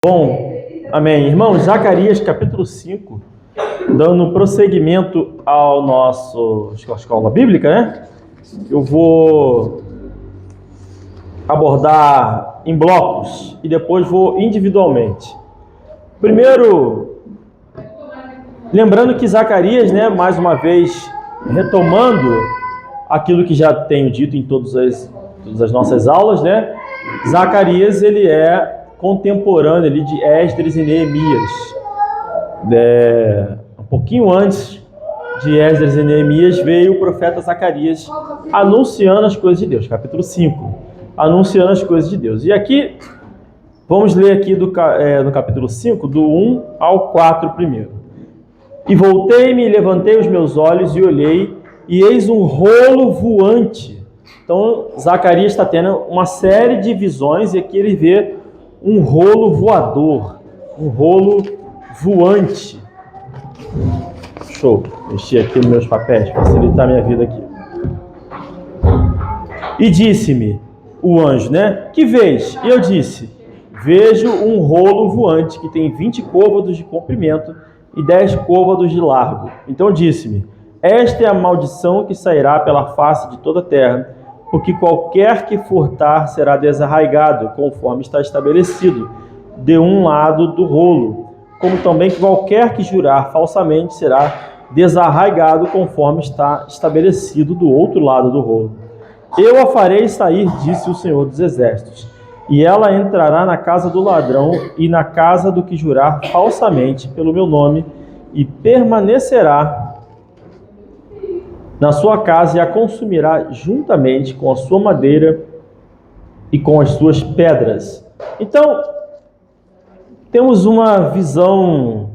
Bom, amém. Irmãos, Zacarias capítulo 5, dando prosseguimento ao nosso escola bíblica, né? Eu vou abordar em blocos e depois vou individualmente. Primeiro, lembrando que Zacarias, né, mais uma vez, retomando aquilo que já tenho dito em todas as nossas aulas, né? Zacarias, ele é contemporâneo ali de Esdras e Neemias. Um pouquinho antes de Esdras e Neemias veio o profeta Zacarias anunciando as coisas de Deus, capítulo 5, anunciando as coisas de Deus. E aqui, vamos ler aqui no capítulo 5, do 1 ao 4 primeiro. E voltei-me e levantei os meus olhos e olhei, e eis um rolo voante. Então, Zacarias está tendo uma série de visões, e aqui ele vê um rolo voador, um rolo voante. Show. Mexi aqui nos meus papéis, para facilitar a minha vida aqui. E disse-me o anjo, né? Que vês? E eu disse, vejo um rolo voante que tem 20 côvados de comprimento e 10 côvados de largo. Então disse-me, esta é a maldição que sairá pela face de toda a terra, porque qualquer que furtar será desarraigado, conforme está estabelecido, de um lado do rolo, como também que qualquer que jurar falsamente será desarraigado, conforme está estabelecido do outro lado do rolo. Eu a farei sair, disse o Senhor dos Exércitos, e ela entrará na casa do ladrão e na casa do que jurar falsamente pelo meu nome, e permanecerá na sua casa e a consumirá juntamente com a sua madeira e com as suas pedras. Então, temos uma visão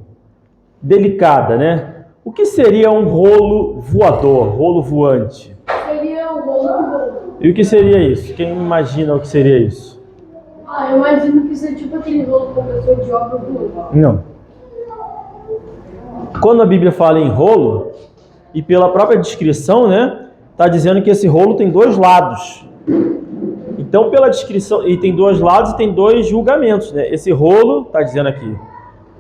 delicada, né? O que seria um rolo voador, rolo voante? Seria um rolo voador. E o que seria isso? Quem imagina o que seria isso? Eu imagino que seja tipo aquele rolo compressor de obra voando. Não. Quando a Bíblia fala em rolo, e pela própria descrição, né, está dizendo que esse rolo tem dois lados. Então, pela descrição, e tem dois lados e tem dois julgamentos, né? Esse rolo, está dizendo aqui,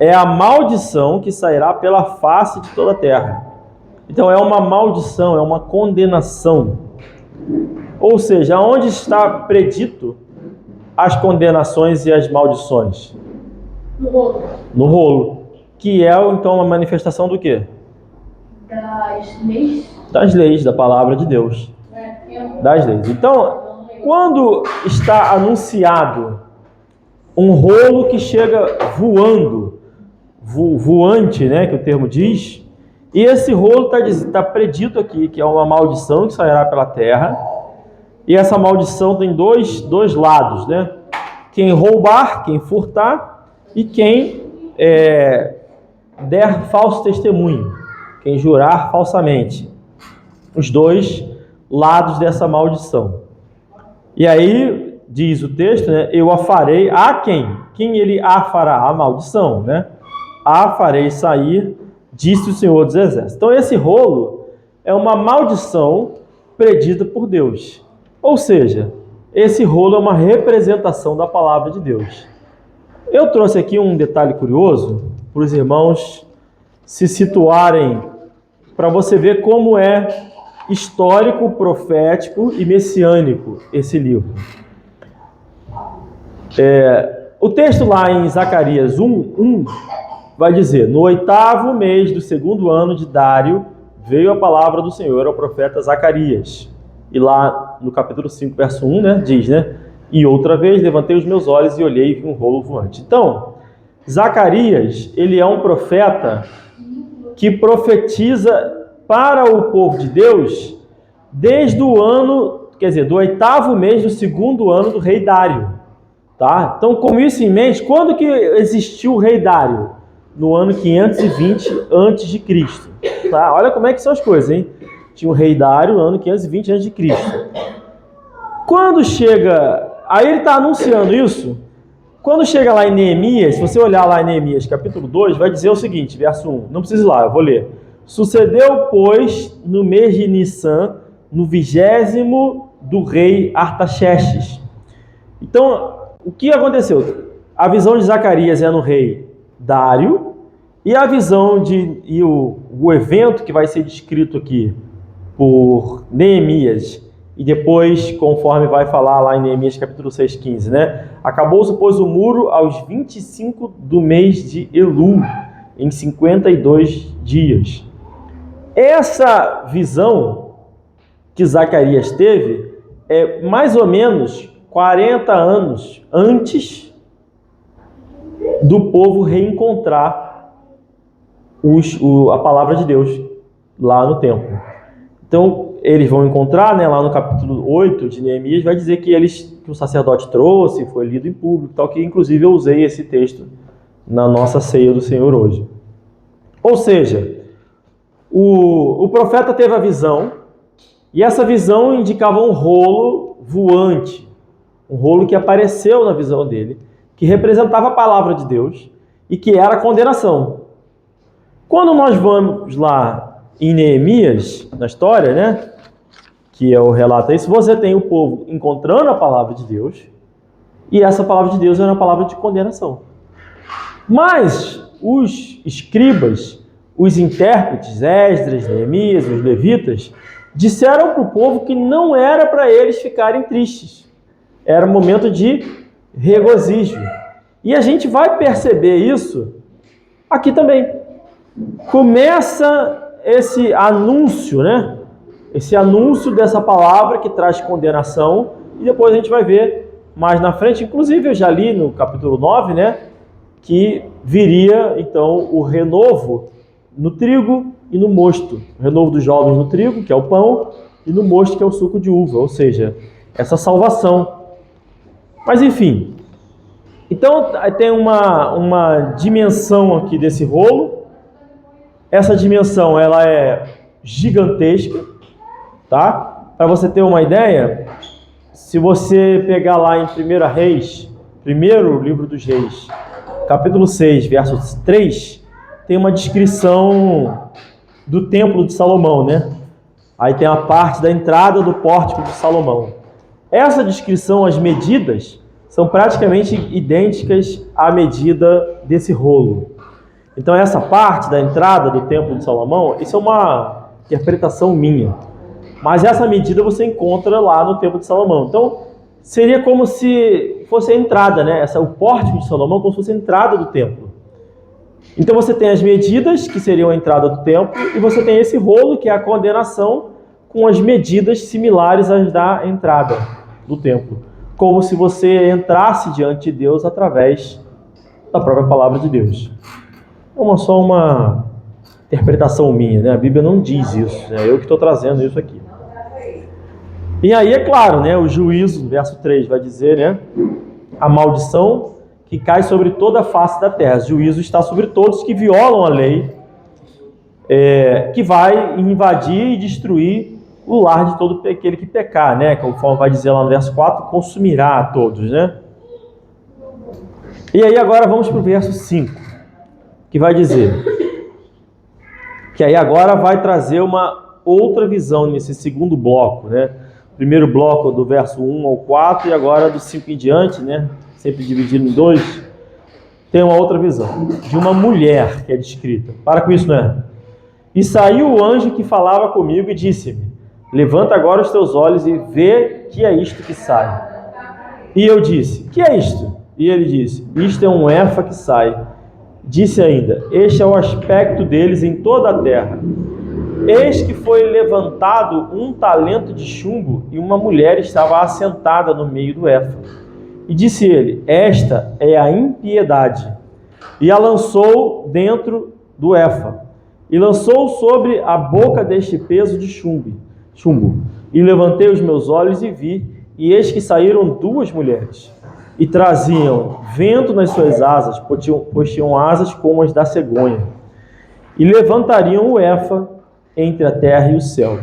é a maldição que sairá pela face de toda a terra. Então, é uma maldição, é uma condenação. Ou seja, onde está predito as condenações e as maldições? No rolo. No rolo. Que é, então, uma manifestação do quê? Das leis. Das leis, da palavra de Deus. Das leis. Então, quando está anunciado um rolo que chega voando, voante, né, que o termo diz, e esse rolo está predito aqui, que é uma maldição que sairá pela terra, e essa maldição tem dois lados, né? Quem roubar, quem furtar, e quem der falso testemunho, quem jurar falsamente. Os dois lados dessa maldição. E aí, diz o texto, né? Eu a farei a quem? Quem ele a fará? A maldição, né? A farei sair, disse o Senhor dos Exércitos. Então, esse rolo é uma maldição predita por Deus. Ou seja, esse rolo é uma representação da palavra de Deus. Eu trouxe aqui um detalhe curioso para os irmãos se situarem, para você ver como é histórico, profético e messiânico esse livro. O texto lá em Zacarias 1:1 vai dizer, no 8º mês do 2º ano de Dário, veio a palavra do Senhor ao profeta Zacarias. E lá no capítulo 5, verso 1, né, diz, né? E outra vez levantei os meus olhos e olhei e vi um rolo voante. Então, Zacarias, ele é um profeta que profetiza para o povo de Deus desde o ano, quer dizer, do 8º mês do 2º ano do rei Dário, tá? Então, com isso em mente, quando que existiu o rei Dário? No ano 520 a.C., tá? Olha como é que são as coisas, hein? Tinha o rei Dário no ano 520 a.C. Quando chega, aí ele está anunciando isso, quando chega lá em Neemias, se você olhar lá em Neemias capítulo 2, vai dizer o seguinte, verso 1, não precisa ir lá, eu vou ler. Sucedeu, pois, no mês de Nissan, no 20º do rei Artaxerxes. Então, o que aconteceu? a visão de Zacarias é no rei Dário, e a visão o evento que vai ser descrito aqui por Neemias, e depois, conforme vai falar lá em Neemias capítulo 6:15, né? Acabou-se, pois, o muro aos 25 do mês de Elul, em 52 dias. Essa visão que Zacarias teve é mais ou menos 40 anos antes do povo reencontrar a palavra de Deus lá no templo. Então, eles vão encontrar, né, lá no capítulo 8 de Neemias, vai dizer que o sacerdote trouxe, foi lido em público, tal, que inclusive eu usei esse texto na nossa ceia do Senhor hoje. Ou seja, o profeta teve a visão, e essa visão indicava um rolo voante, um rolo que apareceu na visão dele, que representava a palavra de Deus e que era a condenação. Quando nós vamos lá em Neemias, na história, né, que é o relato aí, se você tem o povo encontrando a palavra de Deus, e essa palavra de Deus era uma palavra de condenação. Mas os escribas, os intérpretes, Esdras, Neemias, os levitas, disseram para o povo que não era para eles ficarem tristes. Era um momento de regozijo. E a gente vai perceber isso aqui também. Começa esse anúncio, né? Esse anúncio dessa palavra que traz condenação, e depois a gente vai ver mais na frente, inclusive eu já li no capítulo 9, né? Que viria, então, o renovo no trigo e no mosto. O renovo dos jovens no trigo, que é o pão, e no mosto, que é o suco de uva. Ou seja, essa salvação. Mas, enfim. Então, tem uma dimensão aqui desse rolo. Essa dimensão, ela é gigantesca, tá? Para você ter uma ideia, se você pegar lá em 1 Reis, primeiro livro dos Reis, capítulo 6, verso 3, tem uma descrição do templo de Salomão, né? Aí tem a parte da entrada do pórtico de Salomão. Essa descrição, as medidas, são praticamente idênticas à medida desse rolo. Então essa parte da entrada do templo de Salomão, isso é uma interpretação minha. Mas essa medida você encontra lá no templo de Salomão. Então seria como se fosse a entrada, né? O pórtico de Salomão como se fosse a entrada do templo. Então você tem as medidas, que seriam a entrada do templo, e você tem esse rolo, que é a condenação, com as medidas similares às da entrada do templo. Como se você entrasse diante de Deus através da própria palavra de Deus. É só uma interpretação minha, né? A Bíblia não diz isso, né? Eu que estou trazendo isso aqui. E aí, é claro, né? O juízo, verso 3, vai dizer, né? A maldição que cai sobre toda a face da terra. O juízo está sobre todos que violam a lei, que vai invadir e destruir o lar de todo aquele que pecar, né? Conforme vai dizer lá no verso 4, consumirá a todos, né? E aí agora vamos para o verso 5, que vai dizer que aí agora vai trazer uma outra visão nesse segundo bloco, né? Primeiro bloco do verso 1 ao 4 e agora do 5 em diante, né? Sempre dividido em dois, tem uma outra visão de uma mulher que é descrita. Para com isso, né? E saiu o anjo que falava comigo e disse-me: levanta agora os teus olhos e vê que é isto que sai. E eu disse: que é isto? E ele disse: isto é um efa que sai. Disse ainda: este é o aspecto deles em toda a terra. Eis que foi levantado um talento de chumbo e uma mulher estava assentada no meio do efa. E disse ele: esta é a impiedade. E a lançou dentro do efa. E lançou sobre a boca deste peso de chumbo. E levantei os meus olhos e vi, e eis que saíram duas mulheres. E traziam vento nas suas asas, pois tinham asas como as da cegonha. E levantariam o efa entre a terra e o céu.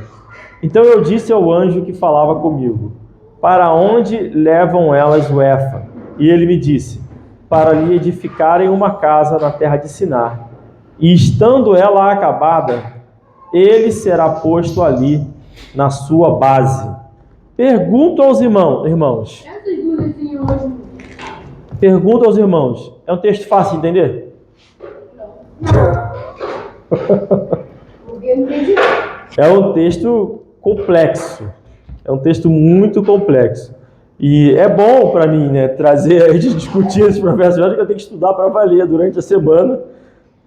Então eu disse ao anjo que falava comigo: para onde levam elas o efa? E ele me disse: para lhe edificarem uma casa na terra de Sinar. E estando ela acabada, ele será posto ali na sua base. Pergunto aos irmãos. Pergunta aos irmãos. É um texto fácil de entender? É um texto complexo. É um texto muito complexo. E é bom para mim, né, trazer a gente discutir esses profetas, que eu tenho que estudar para valer durante a semana,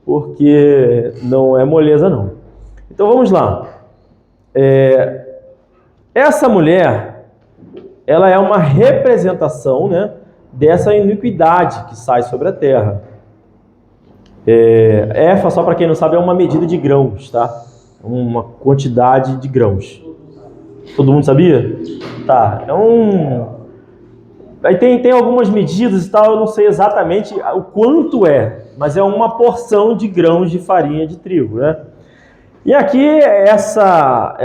porque não é moleza não. Então vamos lá. Essa mulher, ela é uma representação, né, dessa iniquidade que sai sobre a terra. Efa, só para quem não sabe, é uma medida de grãos, tá? Uma quantidade de grãos. Todo mundo sabia? Tá, Aí tem algumas medidas e tal, eu não sei exatamente o quanto é, mas é uma porção de grãos de farinha de trigo, né? E aqui essa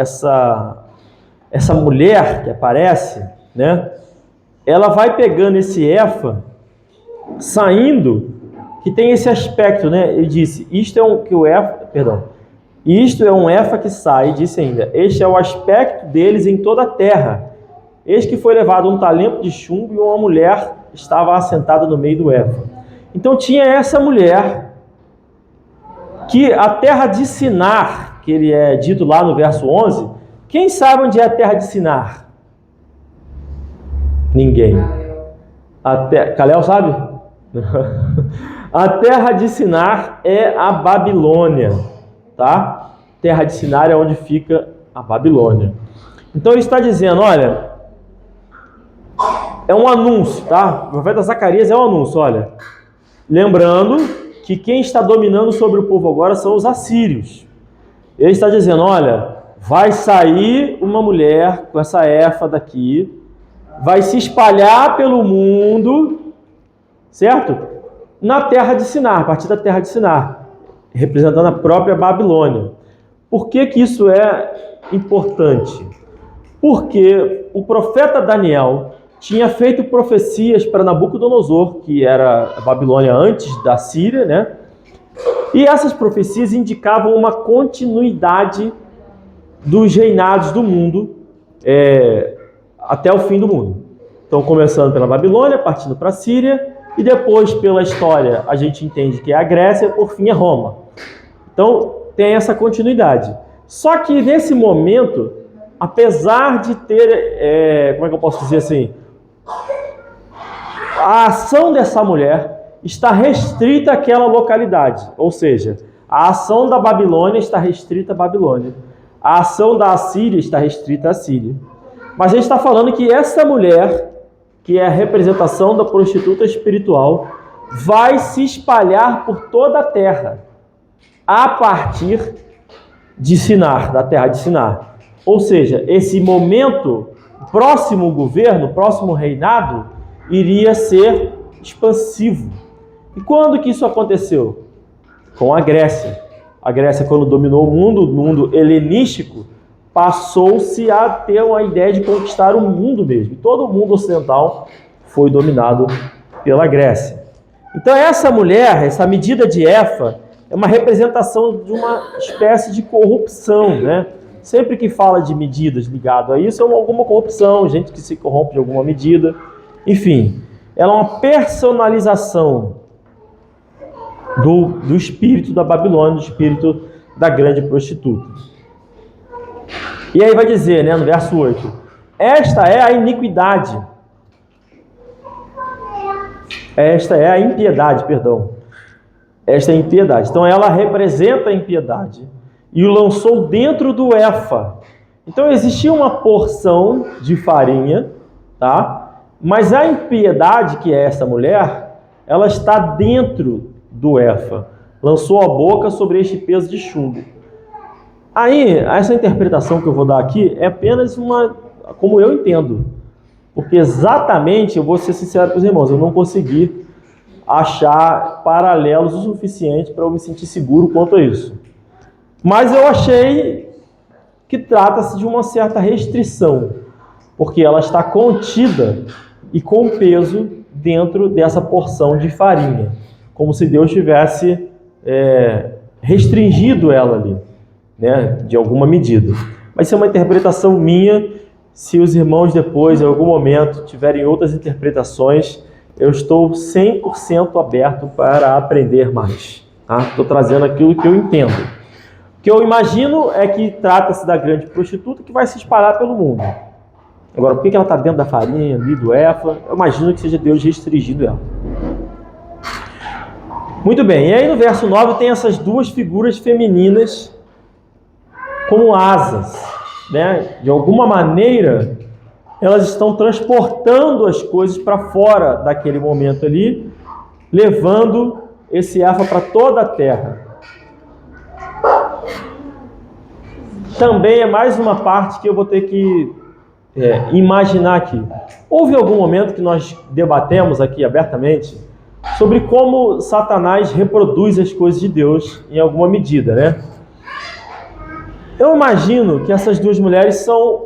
mulher que aparece, né? Ela vai pegando esse efa, saindo, que tem esse aspecto, né? Ele disse, isto é um efa que sai, disse ainda, este é o aspecto deles em toda a terra. Eis que foi levado um talento de chumbo e uma mulher estava assentada no meio do efa. Então tinha essa mulher, que a terra de Sinar, que ele é dito lá no verso 11, quem sabe onde é a terra de Sinar? Ninguém. Calel sabe? A terra de Sinar é a Babilônia, tá? Terra de Sinar é onde fica a Babilônia. Então ele está dizendo, olha, é um anúncio, tá? O profeta Zacarias é um anúncio, olha. Lembrando que quem está dominando sobre o povo agora são os assírios. Ele está dizendo, olha, vai sair uma mulher com essa efa daqui, vai se espalhar pelo mundo, certo? Na terra de Sinar, a partir da terra de Sinar, representando a própria Babilônia. Por que isso é importante? Porque o profeta Daniel tinha feito profecias para Nabucodonosor, que era a Babilônia antes da Síria, né? E essas profecias indicavam uma continuidade dos reinados do mundo até o fim do mundo. Então, começando pela Babilônia, partindo para a Síria, e depois, pela história, a gente entende que é a Grécia, por fim é Roma. Então, tem essa continuidade. Só que nesse momento, apesar de ter, como é que eu posso dizer assim, a ação dessa mulher está restrita àquela localidade, ou seja, a ação da Babilônia está restrita à Babilônia, a ação da Assíria está restrita à Síria. Mas a gente está falando que essa mulher, que é a representação da prostituta espiritual, vai se espalhar por toda a terra, a partir de Sinar, da terra de Sinar. Ou seja, esse momento, próximo governo, próximo reinado, iria ser expansivo. E quando que isso aconteceu? Com a Grécia. A Grécia, quando dominou o mundo helenístico, passou-se a ter uma ideia de conquistar o mundo mesmo. E todo o mundo ocidental foi dominado pela Grécia. Então essa mulher, essa medida de efa, é uma representação de uma espécie de corrupção, né? Sempre que fala de medidas ligadas a isso, é alguma corrupção, gente que se corrompe de alguma medida. Enfim, ela é uma personalização do espírito da Babilônia, do espírito da grande prostituta. E aí vai dizer, né, no verso 8, esta é a iniquidade. Esta é a impiedade, perdão. Esta é a impiedade. Então ela representa a impiedade e o lançou dentro do efa. Então existia uma porção de farinha, tá? Mas a impiedade, que é essa mulher, ela está dentro do efa. Lançou a boca sobre este peso de chumbo. Aí, essa interpretação que eu vou dar aqui é apenas uma, como eu entendo. Porque exatamente, eu vou ser sincero com os irmãos, eu não consegui achar paralelos o suficiente para eu me sentir seguro quanto a isso. Mas eu achei que trata-se de uma certa restrição, porque ela está contida e com peso dentro dessa porção de farinha, como se Deus tivesse restringido ela ali, né, de alguma medida. Mas isso é uma interpretação minha. Se os irmãos depois, em algum momento, tiverem outras interpretações, eu estou 100% aberto para aprender mais. Estou trazendo aquilo que eu entendo. O que eu imagino é que trata-se da grande prostituta que vai se espalhar pelo mundo. Agora, por que ela está dentro da farinha ali, do Éfa? Eu imagino que seja Deus restringindo ela. Muito bem, e aí no verso 9 tem essas duas figuras femininas como asas, né? De alguma maneira, elas estão transportando as coisas para fora daquele momento ali, levando esse Éfa para toda a terra. Também é mais uma parte que eu vou ter que imaginar aqui. Houve algum momento que nós debatemos aqui abertamente sobre como Satanás reproduz as coisas de Deus em alguma medida, né? Eu imagino que essas duas mulheres são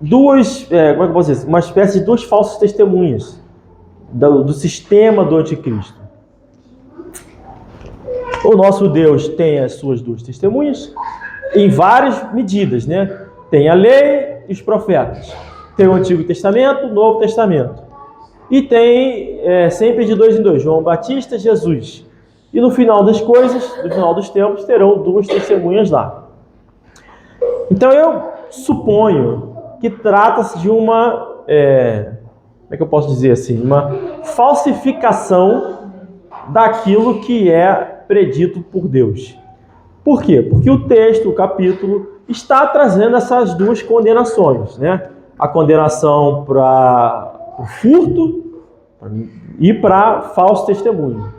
duas, como é que eu posso dizer? Uma espécie de duas falsas testemunhas do sistema do anticristo. O nosso Deus tem as suas duas testemunhas em várias medidas, né? Tem a lei e os profetas. Tem o Antigo Testamento, o Novo Testamento. E tem sempre de dois em dois, João Batista, Jesus. E no final das coisas, no final dos tempos, terão duas testemunhas lá. Então eu suponho que trata-se de uma, como é que eu posso dizer assim, uma falsificação daquilo que é predito por Deus. Por quê? Porque o texto, o capítulo, está trazendo essas duas condenações, né? A condenação para o furto e para falso testemunho.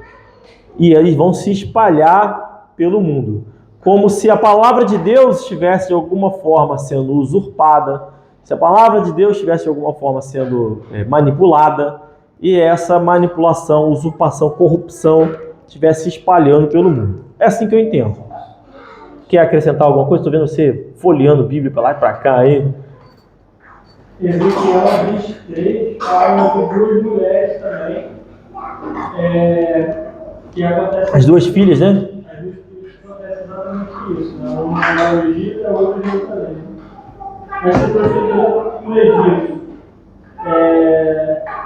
E eles vão se espalhar pelo mundo, como se a palavra de Deus estivesse de alguma forma sendo usurpada, se a palavra de Deus estivesse de alguma forma sendo manipulada, e essa manipulação, usurpação, corrupção estivesse se espalhando pelo mundo. É assim que eu entendo. Quer acrescentar alguma coisa? Estou vendo você folheando Bíblia para lá e para cá aí. Ezequiel 23 fala de duas mulheres também. Que acontece. As duas filhas, né? As duas filhas que acontece exatamente isso. Né? Uma no Egito e a outra em Jerusalém. Essa prostituta no Egito.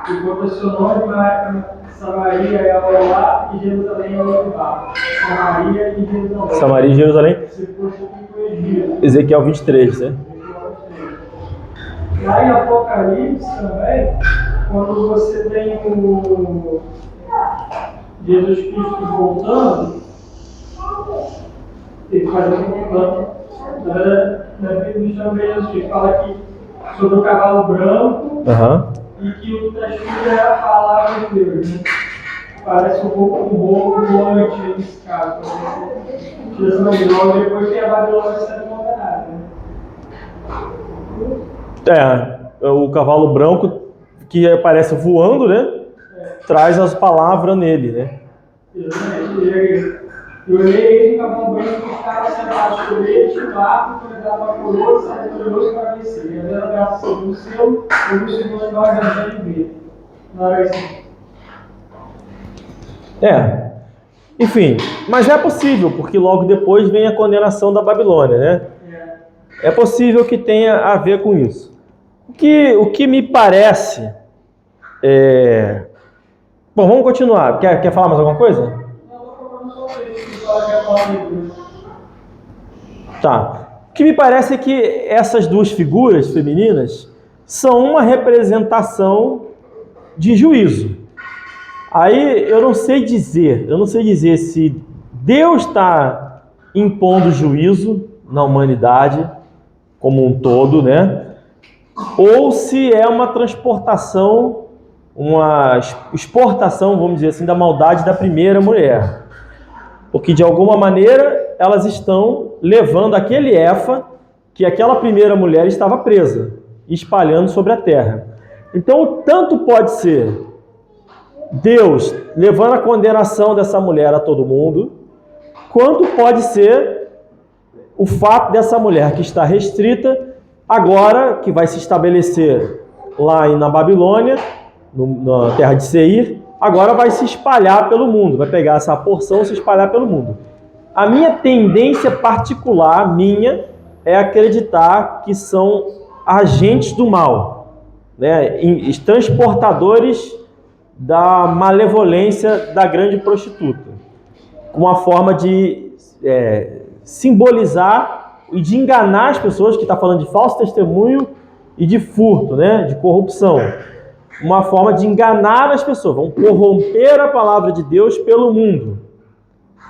Que aconteceu nome Samaria é ao lá e Jerusalém é ao outro lado. Samaria e Jerusalém. Samaria e Jerusalém. Se prostitui no Egito. Ezequiel 23, né? Lá em Apocalipse também, quando você tem o Jesus Cristo voltando, ele faz um plano. Na Bíblia também Jesus fala aqui sobre o cavalo branco e que o testigo é a palavra de Deus. Né? Parece um pouco voante nesse caso. Tira essa Babilônia, depois que a Babilônia sendo condenada. O cavalo branco que aparece voando, né? Traz as palavras nele, né? Exatamente. Eu olhei ele, o cavalo branco que estava sentado sobre ele, tinha um arco que dava uma coroa, sai glorioso para vencer. E a dela graça sobre o seu, e o segundo nós da gente ver. Não era isso. Enfim, mas é possível, porque logo depois vem a condenação da Babilônia, né? É possível que tenha a ver com isso. O que me parece Bom, vamos continuar. Quer falar mais alguma coisa? Tá. O que me parece é que essas duas figuras femininas são uma representação de juízo. Aí eu não sei dizer se Deus está impondo juízo na humanidade como um todo, né? Ou se é uma transportação, uma exportação, vamos dizer assim, da maldade da primeira mulher. Porque de alguma maneira elas estão levando aquele Éfa que aquela primeira mulher estava presa, espalhando sobre a terra. Então, tanto pode ser Deus levando a condenação dessa mulher a todo mundo, quanto pode ser o fato dessa mulher que está restrita, agora que vai se estabelecer lá na Babilônia, na terra de Seir, agora vai se espalhar pelo mundo, vai pegar essa porção e se espalhar pelo mundo. A minha tendência particular, é acreditar que são agentes do mal, né? Transportadores da malevolência da grande prostituta, uma forma de simbolizar e de enganar as pessoas, que está falando de falso testemunho e de furto, né, de corrupção. Uma forma de enganar as pessoas, vão corromper a palavra de Deus pelo mundo.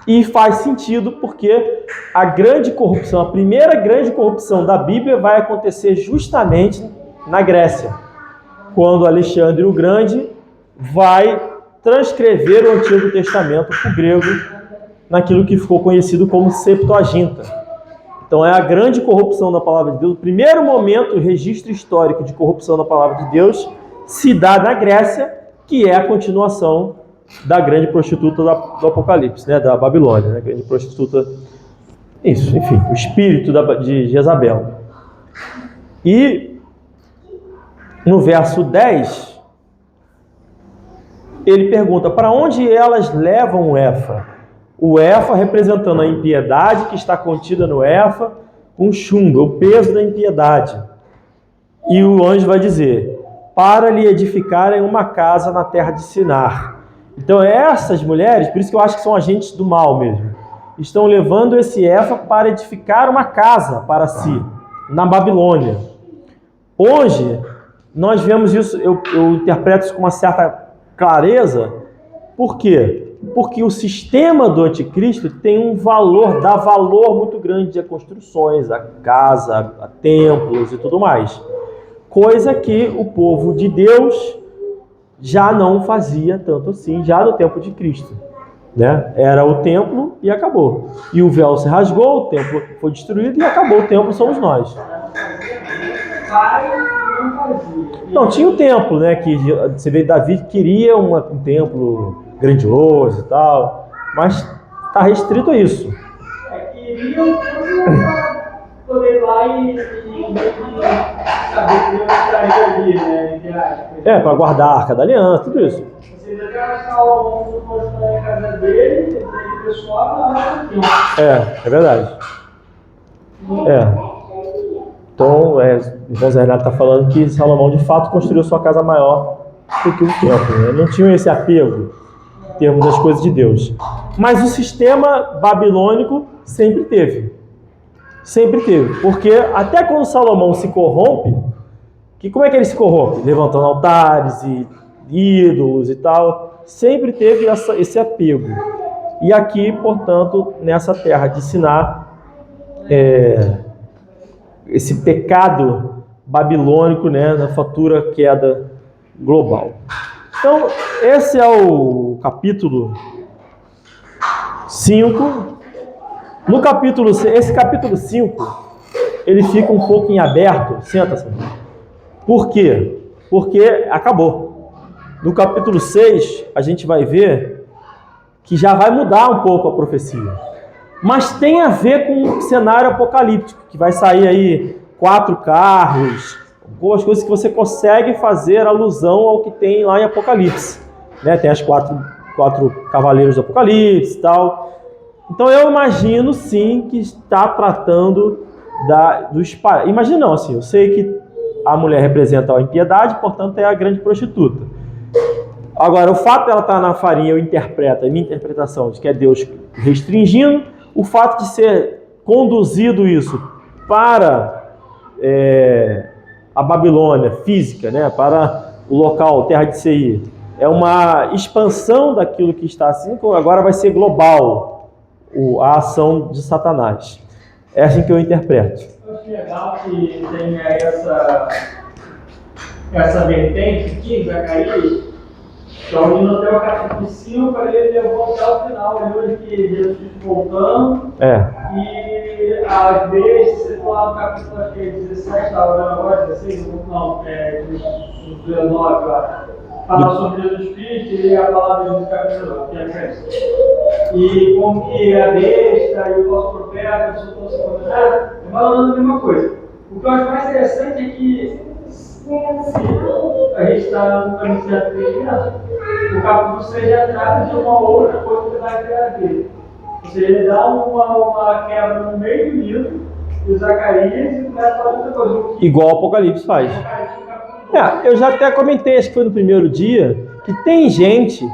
E faz sentido porque a grande corrupção, a primeira grande corrupção da Bíblia vai acontecer justamente na Grécia, quando Alexandre o Grande vai transcrever o Antigo Testamento para o grego, naquilo que ficou conhecido como Septuaginta. Então é a grande corrupção da palavra de Deus. O primeiro momento, o registro histórico de corrupção da palavra de Deus se dá na Grécia, que é a continuação da grande prostituta do Apocalipse, né? Da Babilônia, né? A grande prostituta, isso, enfim, o espírito de Jezabel. E no verso 10, ele pergunta, para onde elas levam o Éfa? O Éfa representando a impiedade que está contida no Éfa, com chumbo, o peso da impiedade. E o anjo vai dizer, para lhe edificarem uma casa na terra de Sinar. Então essas mulheres, por isso que eu acho que são agentes do mal mesmo, estão levando esse Éfa para edificar uma casa para si, na Babilônia. Hoje, nós vemos isso, eu interpreto isso com uma certa clareza. Por quê? Porque o sistema do anticristo tem um valor, dá valor muito grande a construções, a casa, a templos e tudo mais. Coisa que o povo de Deus já não fazia tanto assim, já no tempo de Cristo, né? Era o templo e acabou. E o véu se rasgou, o templo foi destruído e acabou. O templo somos nós. Não, tinha o templo, né? Que você vê, Davi queria um templo grandioso e tal, mas está restrito a isso. Queriam poder ir lá e saber que Deus estaria ali, né? Para guardar a Arca da Aliança, tudo isso. Você ainda tem a Salomão constrói a casa dele, e pessoal na é verdade. Então, o Zé Renato está falando que Salomão de fato construiu sua casa maior do que o templo, né? Não tinha esse apego em termos das coisas de Deus. Mas o sistema babilônico sempre teve. Sempre teve. Porque até quando Salomão se corrompe, como é que ele se corrompe? Levantando altares e ídolos e tal. Sempre teve esse apego. E aqui, portanto, nessa terra de Sinar, esse pecado babilônico, né, na fatura queda global. Então, esse é o capítulo 5. Esse capítulo 5, ele fica um pouco em aberto. Senta-se. Por quê? Porque acabou. No capítulo 6, a gente vai ver que já vai mudar um pouco a profecia. Mas tem a ver com o cenário apocalíptico, que vai sair aí 4 carros, algumas coisas que você consegue fazer alusão ao que tem lá em Apocalipse, né? Tem as 4 cavaleiros do Apocalipse e tal. Então eu imagino sim que está tratando imagino não, assim, eu sei que a mulher representa a impiedade, portanto é a grande prostituta. Agora, o fato dela estar na farinha, eu interpreto, a minha interpretação de que é Deus restringindo, o fato de ser conduzido isso para a Babilônia física, né, para o local, terra de Seir, é uma expansão daquilo que está assim, agora vai ser global a ação de Satanás. É assim que eu interpreto. Eu acho legal que tem essa vertente aqui, Zacarias, então, indo até o capítulo 5, ele levou até o final, ali onde Jesus voltando. E às vezes, você fala no capítulo 17, estava vendo agora, 16, não, 19, fala sobre Jesus Cristo e a palavra de capítulo 9, que é Cristo. E como que a besta e o falso profeta, o falso profeta, falando a mesma coisa. O que eu acho mais interessante é que a gente está no caminho certo de criança. O capítulo 6 já trata de uma outra coisa que vai ter a ver. Ou seja, ele dá uma quebra no meio do livro de Zacarias e começa a falar outra coisa. Igual o Apocalipse faz. Eu já até comentei, acho que foi no primeiro dia, que tem gente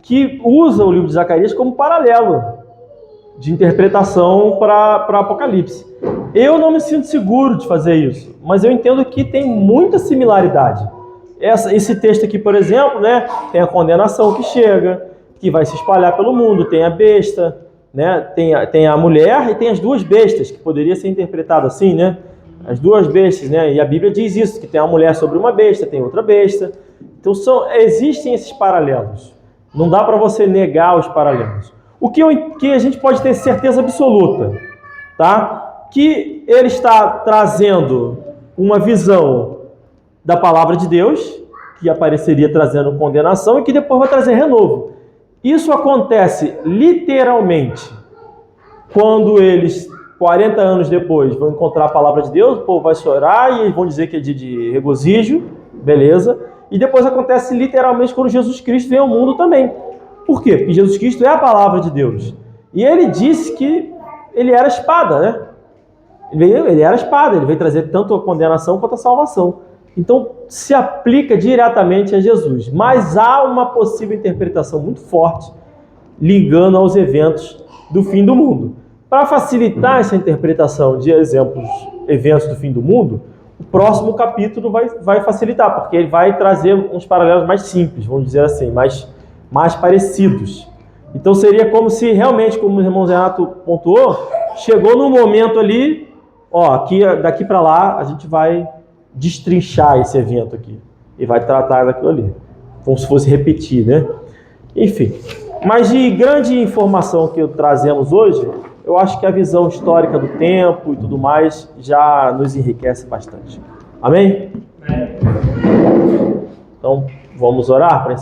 que usa o livro de Zacarias como paralelo de interpretação para Apocalipse. Eu não me sinto seguro de fazer isso, mas eu entendo que tem muita similaridade. Esse texto aqui, por exemplo, né, tem a condenação que chega, que vai se espalhar pelo mundo, tem a besta, né, tem a mulher e tem as duas bestas, que poderia ser interpretado assim, né? As duas bestas, né? E a Bíblia diz isso, que tem uma mulher sobre uma besta, tem outra besta. Então existem esses paralelos. Não dá para você negar os paralelos. O que a gente pode ter certeza absoluta, tá? Que ele está trazendo uma visão da palavra de Deus, que apareceria trazendo condenação e que depois vai trazer renovo. Isso acontece literalmente quando eles, 40 anos depois, vão encontrar a palavra de Deus, o povo vai chorar e eles vão dizer que é dia de regozijo, beleza? E depois acontece literalmente quando Jesus Cristo vem ao mundo também. Por quê? Porque Jesus Cristo é a palavra de Deus. E ele disse que ele era a espada, né? Ele era a espada, ele veio trazer tanto a condenação quanto a salvação. Então, se aplica diretamente a Jesus. Mas há uma possível interpretação muito forte ligando aos eventos do fim do mundo. Para facilitar essa interpretação de eventos do fim do mundo, o próximo capítulo vai facilitar, porque ele vai trazer uns paralelos mais simples, vamos dizer assim, mais parecidos. Então seria como se realmente, como o irmão Renato pontuou, chegou num momento ali, daqui para lá a gente vai destrinchar esse evento aqui e vai tratar daquilo ali, como se fosse repetir, né? Enfim, mas de grande informação que trazemos hoje, eu acho que a visão histórica do tempo e tudo mais já nos enriquece bastante. Amém? Então, vamos orar para